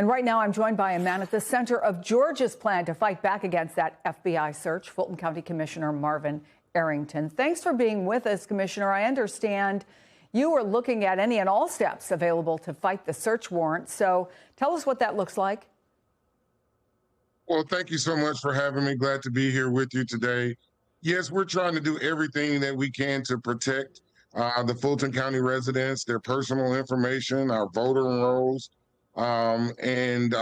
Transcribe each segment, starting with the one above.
And right now I'm joined by a man at the center of Georgia's plan to fight back against that FBI search, Fulton County Commissioner Marvin Arrington. Thanks for being with us, Commissioner. I understand you are looking at any and all steps available to fight the search warrant. So tell us what that looks like. Well, thank you so much for having me. Glad to be here with you today. Yes, we're trying to do everything that we can to protect the Fulton County residents, their personal information, our voter rolls, and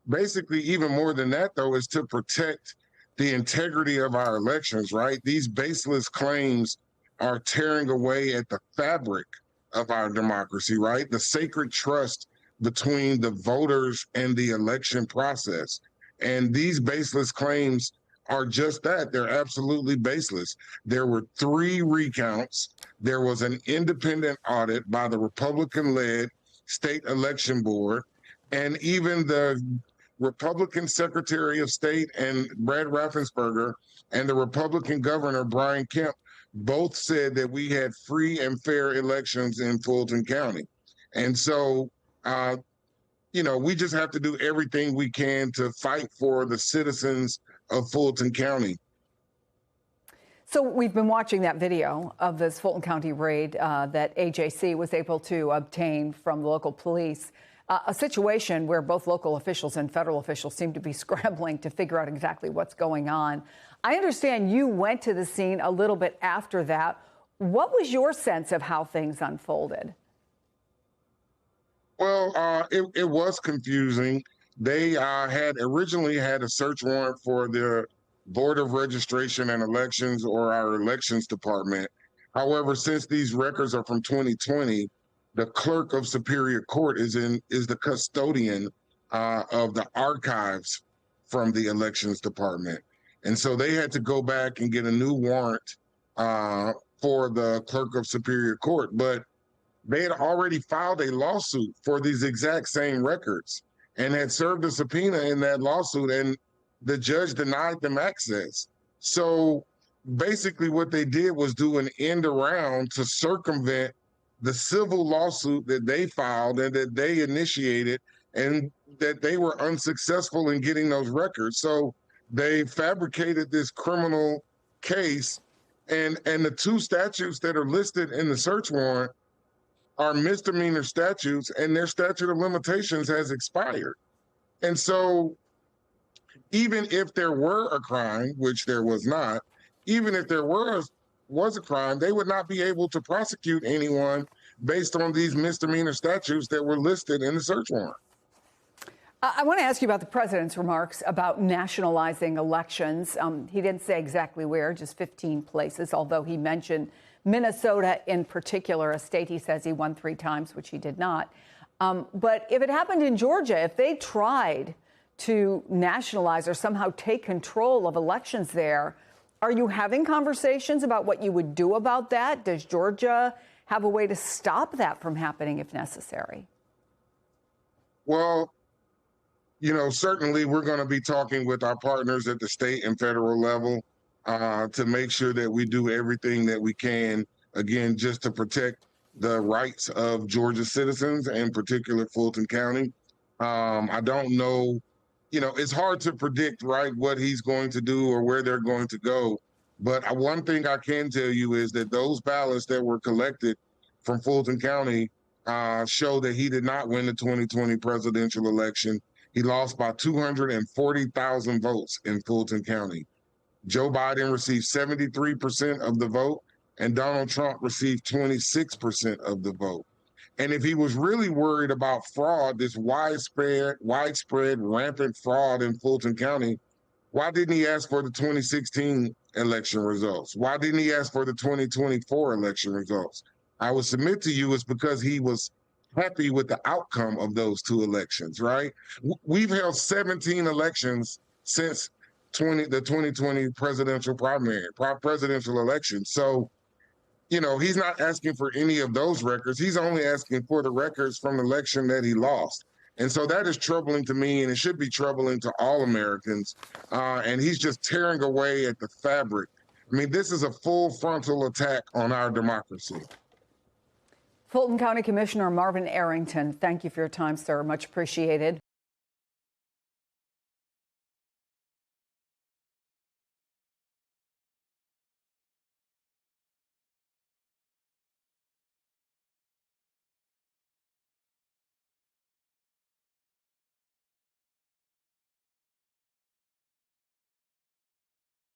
basically even more than that, though, is to protect the integrity of our elections, right? These baseless claims are tearing away at the fabric of our democracy, right? The sacred trust between the voters and the election process. And these baseless claims are just that. They're absolutely baseless. There were 3 recounts. There was an independent audit by the Republican-led state election board. And even the Republican Secretary of State and Brad Raffensperger and the Republican Governor Brian Kemp both said that we had free and fair elections in Fulton County. And so, we just have to do everything we can to fight for the citizens of Fulton County. So we've been watching that video of this Fulton County raid that AJC was able to obtain from the local police, a situation where both local officials and federal officials seem to be scrambling to figure out exactly what's going on. I understand you went to the scene a little bit after that. What was your sense of how things unfolded? Well, it was confusing. They had originally had a search warrant for the Board of Registration and Elections, or our elections department. However, since these records are from 2020, the clerk of Superior Court is the custodian of the archives from the elections department. And so they had to go back and get a new warrant for the clerk of Superior Court. But they had already filed a lawsuit for these exact same records and had served a subpoena in that lawsuit, and the judge denied them access. So basically what they did was do an end around to circumvent the civil lawsuit that they filed and that they initiated, and that they were unsuccessful in getting those records. So they fabricated this criminal case, and the 2 statutes that are listed in the search warrant are misdemeanor statutes, and their statute of limitations has expired. And so even if there were a crime, which there was not, even if there was a crime, they would not be able to prosecute anyone based on these misdemeanor statutes that were listed in the search warrant. I want to ask you about the president's remarks about nationalizing elections. He didn't say exactly where, just 15 places, although he mentioned Minnesota in particular, a state he says he won 3 times, which he did not. But if it happened in Georgia, if they tried to nationalize or somehow take control of elections there, are you having conversations about what you would do about that? Does Georgia have a way to stop that from happening if necessary? Well, certainly we're going to be talking with our partners at the state and federal level to make sure that we do everything that we can, again, just to protect the rights of Georgia citizens, and in particular Fulton County. I don't know, it's hard to predict, right, what he's going to do or where they're going to go. But one thing I can tell you is that those ballots that were collected from Fulton County show that he did not win the 2020 presidential election. He lost by 240,000 votes in Fulton County. Joe Biden received 73% of the vote, and Donald Trump received 26% of the vote. And if he was really worried about fraud, this widespread, rampant fraud in Fulton County, why didn't he ask for the 2016 election results? Why didn't he ask for the 2024 election results? I would submit to you it's because he was happy with the outcome of those 2 elections, right? We've held 17 elections since the 2020 presidential election. So, he's not asking for any of those records. He's only asking for the records from the election that he lost. And so that is troubling to me, and it should be troubling to all Americans. And he's just tearing away at the fabric. I mean, this is a full frontal attack on our democracy. Fulton County Commissioner Marvin Arrington, thank you for your time, sir. Much appreciated.